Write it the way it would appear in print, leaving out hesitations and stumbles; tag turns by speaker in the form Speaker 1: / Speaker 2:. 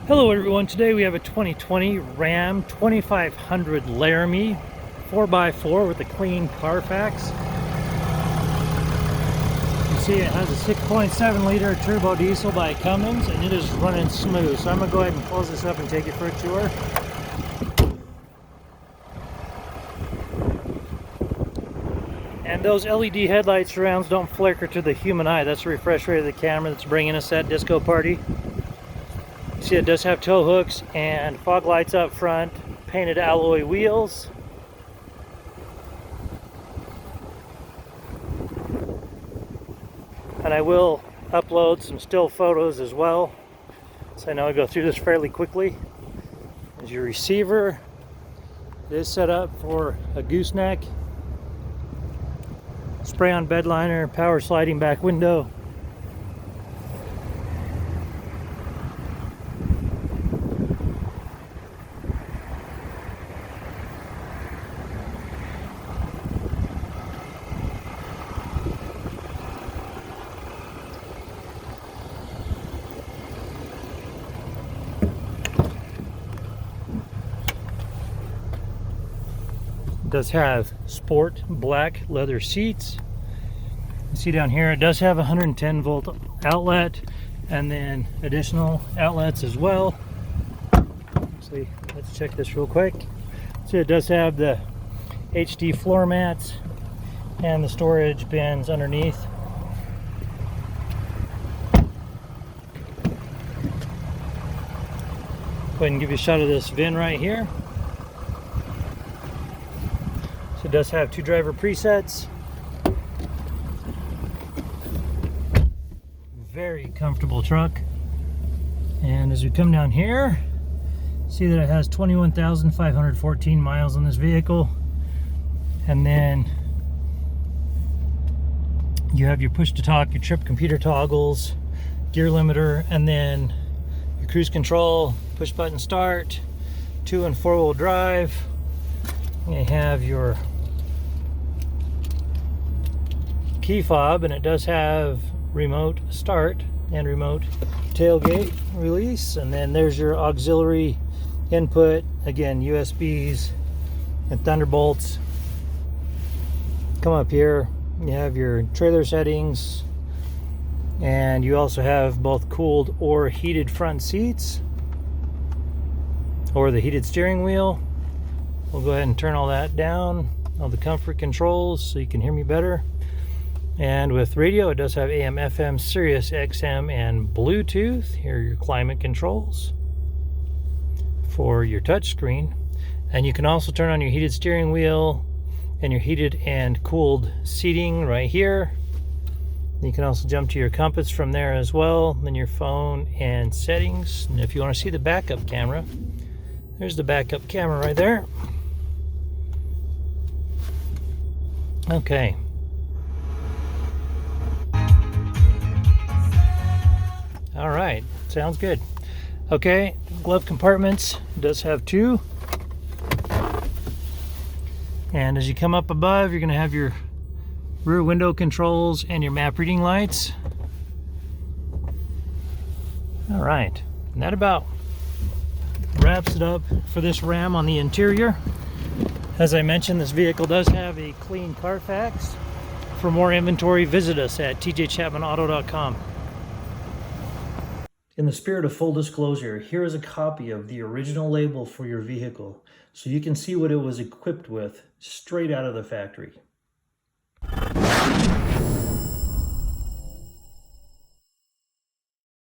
Speaker 1: Hello everyone, today we have a 2020 Ram 2500 Laramie 4x4 with a clean CARFAX. You see it has a 6.7 liter turbo diesel by Cummins and it is running smooth. So I'm going to go ahead and close this up and take it for a tour. And those LED headlight surrounds don't flicker to the human eye. That's the refresh rate of the camera that's bringing us that disco party. See, it does have tow hooks and fog lights up front, painted alloy wheels. And I will upload some still photos as well. So I know I go through this fairly quickly. There's your receiver. It is set up for a gooseneck. Spray on bed liner, power sliding back window. Does have sport black leather seats. You see down here it does have a 110 volt outlet and then additional outlets as well. Actually, let's check this real quick. So it does have the HD floor mats and the storage bins underneath. Go ahead and give you a shot of this VIN right here. It does have 2 driver presets. Very comfortable truck. And as we come down here, see that it has 21,514 miles on this vehicle. And then you have your push to talk, your trip computer toggles, gear limiter, and then your cruise control, push button start, 2 and 4-wheel drive. You have your key fob, and it does have remote start and remote tailgate release, and then there's your auxiliary input, again USBs and Thunderbolts. Come up here, you have your trailer settings, and you also have both cooled or heated front seats or the heated steering wheel. We'll go ahead and turn all that down, all the comfort controls, so you can hear me better. And with radio, it does have AM, FM, Sirius XM, and Bluetooth. Here are your climate controls for your touch screen. And you can also turn on your heated steering wheel and your heated and cooled seating right here. You can also jump to your compass from there as well, then your phone and settings. And if you want to see the backup camera, there's the backup camera right there. Okay. All right, sounds good. Okay, glove compartments, it does have 2. And as you come up above, you're gonna have your rear window controls and your map reading lights. All right, and that about wraps it up for this Ram on the interior. As I mentioned, this vehicle does have a clean CARFAX. For more inventory, visit us at tjchapmanauto.com. In the spirit of full disclosure, here is a copy of the original label for your vehicle, so you can see what it was equipped with straight out of the factory.